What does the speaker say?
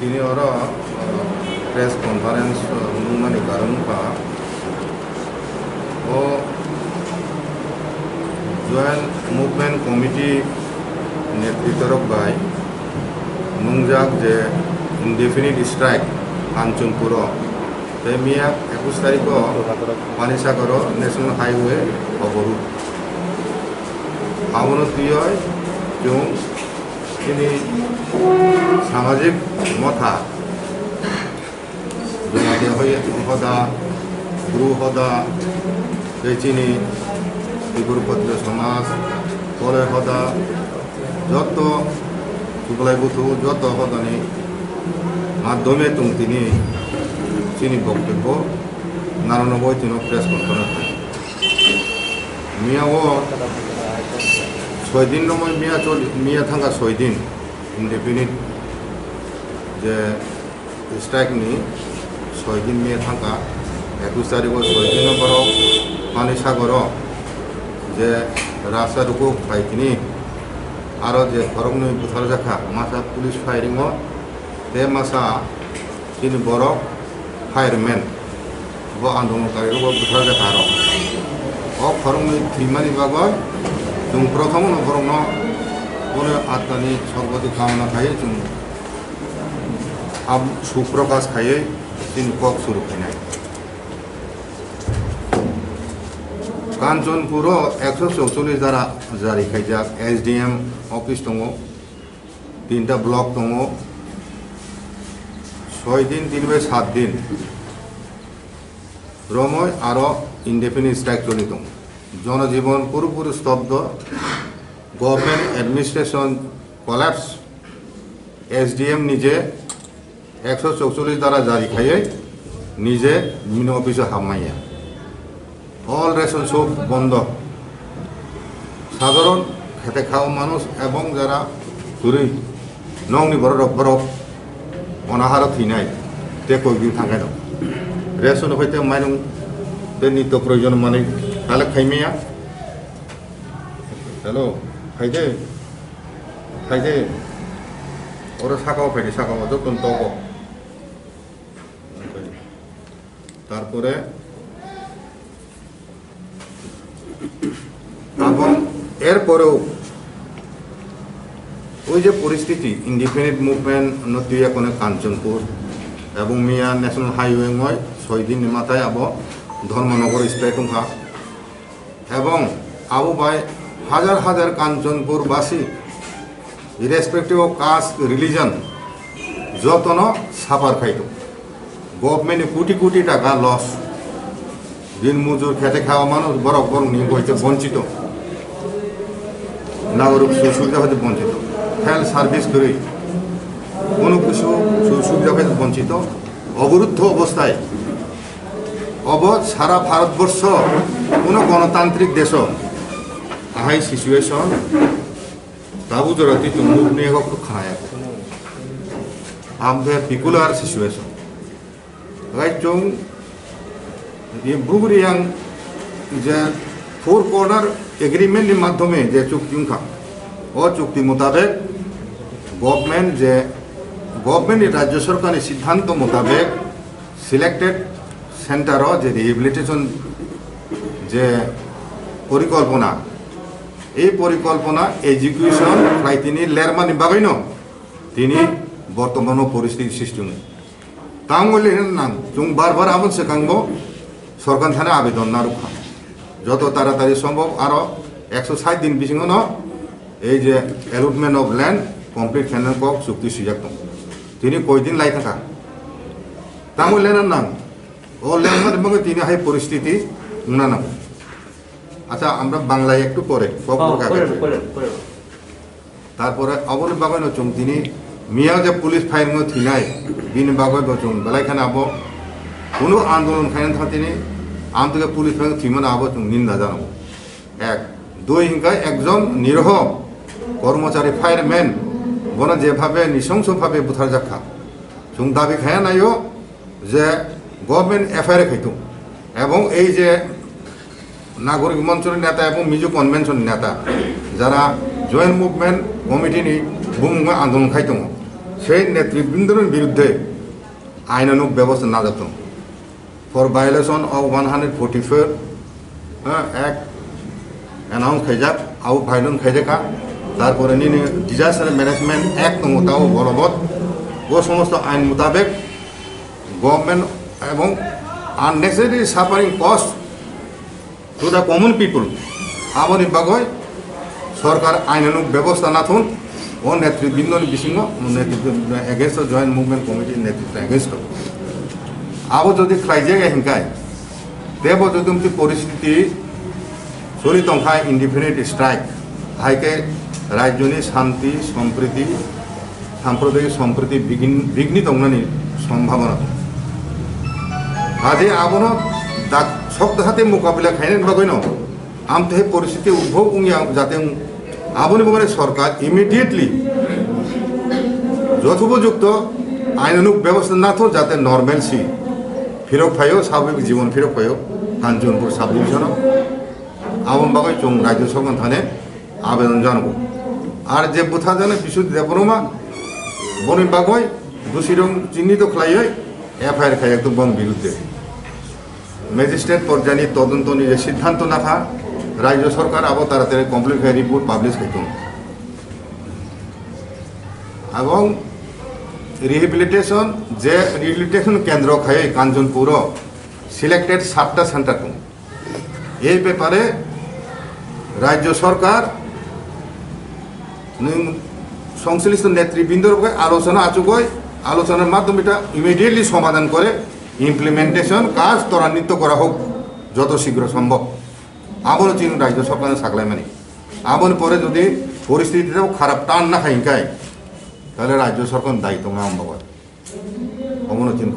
তিনি ওরা press conference মুংমানি কারণফা ও জয়েন্ট মুভমেন্ট কমিটি নেতৃত্বরক বাই নুংজাক যে ইনডেফিনিট স্ট্রাইক কাঞ্চনপুর তে মিয়া 21 তারিখ পানিসাগর ন্যাশনাল হাইওয়ে অবরোধ আবনতীয় जों ini সামাজিক মথা জমাতে হয়ে হদা গুরু হদা বেচিনি বিগুরপত্র সমাজ পরে হদা যত সুবলাই বুথু যত হদানি মাধ্যমে তিনি চিনি বক্তব্য 99 দিন প্রেস কনফারেন্স মিয়াও 6 दिन नमय मिया थांगा 6 दिन इंडेफिनिट जे स्ट्राइक नि 6 दिन मिया थांगा 21 तारिख 6 दिन पर पानीसागर जे रास्ता रुको फाइकिनी आरो जे फरकनि बुथार जाखा मासा पुलिस फायरिंग ते मासा तिनि बरो फायरमैन बो आंदोलनकारी बो बुथार जाखा रो ओ फरकनि थीमानि बागय जों प्रथम नखरनो बने आत्मानि सर्वति कामना खायो जों अब सुप्रकाश खायो दिन कक सुरु खानाय कांचनपुर 144 द्वारा जारी खायजाक एसडीएम अफिस दङ 3टा ब्लक दङ 6 दिन 7 दिन रमय आरो इंडेफिनिट स्ट्राइक चलि दङ जनजीवन पुरोपुरी स्तब्ध गवर्नमेंट एडमिनिस्ट्रेशन कलाप्स एसडीएम निजे 144 द्वारा जारी खाए निजे मिन अफिस हामाया ऑल रेशन शॉप बंद साधारण खेते खाओ मानुष एवं जरा गुरी नंगनि बरफ अनाहार थैनाय ते कयदिन थांगाय दं रेशन हयते माइरं ते नित्य प्रयोजन माने ताले खाइमिया हेलो खाइदे और साकाव फाइदे साकाव जतन तको तारपरे এবং এরপরেও ওই যে পরিস্থিতি ইন্ডিপেন্ডেন্ট মুভমেন্ট নতুয়া কোনে কাঞ্চনপুর এবং মিয়া ন্যাশনাল হাইওয়ে ময় 6 দিন মাথায় আব ধর্মনগর স্ট্রাইক হা এবং আবু ভাই হাজার হাজার কাঞ্চনপুরবাসী ইরেসপেক্টিভ অফ কাস্ট রিলিজন যতন সাফার খাইত গভর্নমেন্ট কোটি কোটি টাকা লস দিন মজুর খেতে খাওয়া মানুষ বরফ নিয়ে হইতে বঞ্চিত নাগরিক সুবিধা হইতে বঞ্চিত হেলথ সার্ভিস করে কোনো কিছু সুবিধা হইতে বঞ্চিত অবরুদ্ধ অবস্থায় সারা ভারতবর্ষ কোনো গণতান্ত্রিক দেশ আহাই সিচুয়েশন তাবু জরাতি মুখ নিয়ে খায় আমাদের পিকুলার সিচুয়েশন রাইজং বুগুরিয়াং যে 4 কর্নার এগ্রিমেন্টের মাধ্যমে যে চুক্তি ও চুক্তি মোতাবেক গভর্নমেন্ট রাজ্য সরকারের সিদ্ধান্ত মোতাবেক সিলেক্টেড সেন্টার যে রিহেবিলিটেশন যে পরিকল্পনা এই পরিকল্পনা এক্সিকিউশন প্রায় তিনি লেরমানি বাগাইন তিনি বর্তমান পরিস্থিতি সৃষ্টি তাহলে নাম जों বারবার আবন সেকাঙ্গ সরকার থানে আবেদন না রক্ষা যত তাড়াতাড়ি সম্ভব আরো 160 দিন বিসিঙন এই যে অ্যালটমেন্ট অফ ল্যান্ড কমপ্লিট ফেনাল কক চুক্তি সুযোগ তিনি কয়দিন লাই থাকা তাহলে নাম ও ল্যান্ড মধ্যে তিনি হাই পরিস্থিতি না নাম আচ্ছা আমরা বাংলায় একটু পরে তারপরে অবনি বাগান চুম তিনি মিয়া যে পুলিশ ফাইন থিনাই দিন বাগাই বচুম বেলাইখানে আব কোনো আন্দোলন খাইন থা তিনি আমতকে পুলিশ ফাইন থিমান আব চুম নিন্দা জানাবো এক দুই হিংকায় একজন নিরহ কর্মচারী ফায়ারম্যান বন যেভাবে নৃশংসভাবে বুথার যাখা চুম দাবি খায়া নাইও যে গভর্নমেন্ট এফআইআর খাইতো এবং এই যে নাগরিক মঞ্চের নেতা এবং মিজো কনভেনশন নেতা যারা জয়েন্ট মুভমেন্ট কমিটিনি বুমুঙ্গা আন্দোলন খাইতো সেই নেতৃবৃন্দের বিরুদ্ধে আইনানুগ ব্যবস্থা না যেত for violation of 144 act announce খাইজাক আউ ভাইলন খাইজাকা তারপরে নিয়ে ডিজাস্টার ম্যানেজমেন্ট অ্যাক্ট দङ তাও বলবৎ ও সমস্ত আইন মোতাবেক গভর্নমেন্ট এবং unnecessary suffering cost to the common people আবনি বাগয় সরকার আইনানুগ ব্যবস্থা না থুন ও নেতৃবৃন্দর বিসিঙ্গ নেতৃত্ব এগেন্স্ট জয়েন্ট মুভমেন্ট কমিটির নেতৃত্ব এগেন্স্ট আবো যদি খাইজায় হিংকায় তেব যদি পরিস্থিতি চলি দंखाय ইনডিফিনিট স্ট্রাইক হাইকে রাজ্যনি শান্তি সম্প্রীতি সাম্প্রদায়িক সম্প্রীতি বিঘ্নি দंनानि সম্ভাবনা আজে আবনো শক্ত হাতে মোকাবিলা খাইনেন বাগৈন আমতে পরিস্থিতি উদ্ভব উনিয়া যাতে আবনি বগরে সরকার ইমিডিয়েটলি যথোপযুক্ত আইনানুগ ব্যবস্থা না থো যাতে নর্মালসি ফিরক ফাইও স্বাভাবিক জীবন ফিরক ফাইও কাঞ্চনপুর সাব ডিভিশন আবন বাগৈ চং রাজ্য সরকার থানে আবেদন জানাবো আর যে বুথা জানে বিশুদ্ধ দেবরমা বনি বাগৈ দোষী রং চিহ্নিত খাইয়ে এফআইআর খাই একদম বং বিরুদ্ধে ম্যাজিস্ট্রেট পর্যায়ে তদন্ত নিয়ে সিদ্ধান্ত নাখা রাজ্য সরকার আবো তাড়াতাড়ি কমপ্লিট খাই রিপোর্ট পাবলিশ খাইতুন এবং রিহেবিলিটেশন যে রিহেবিলিটেশন কেন্দ্র খাই কাঞ্চনপুর সিলেক্টেড 7টা সেন্টার এই ব্যাপারে রাজ্য সরকার সংশ্লিষ্ট নেতৃবৃন্দর আলোচনা আচুকয় আলোচনার মাধ্যমে এটা ইমিডিয়েটলি সমাধান করে ইমপ্লিমেন্টেশন কাজ ত্বরান্বিত করা হোক যত শীঘ্র সম্ভব আবার চিন রাজ্য সরকারের সাকলাই মানে আবার পরে যদি পরিস্থিতিটাও খারাপ টান না খাইকায় তাহলে রাজ্য সরকার দায়িত্ব না অম্বাবাদ অমন চিন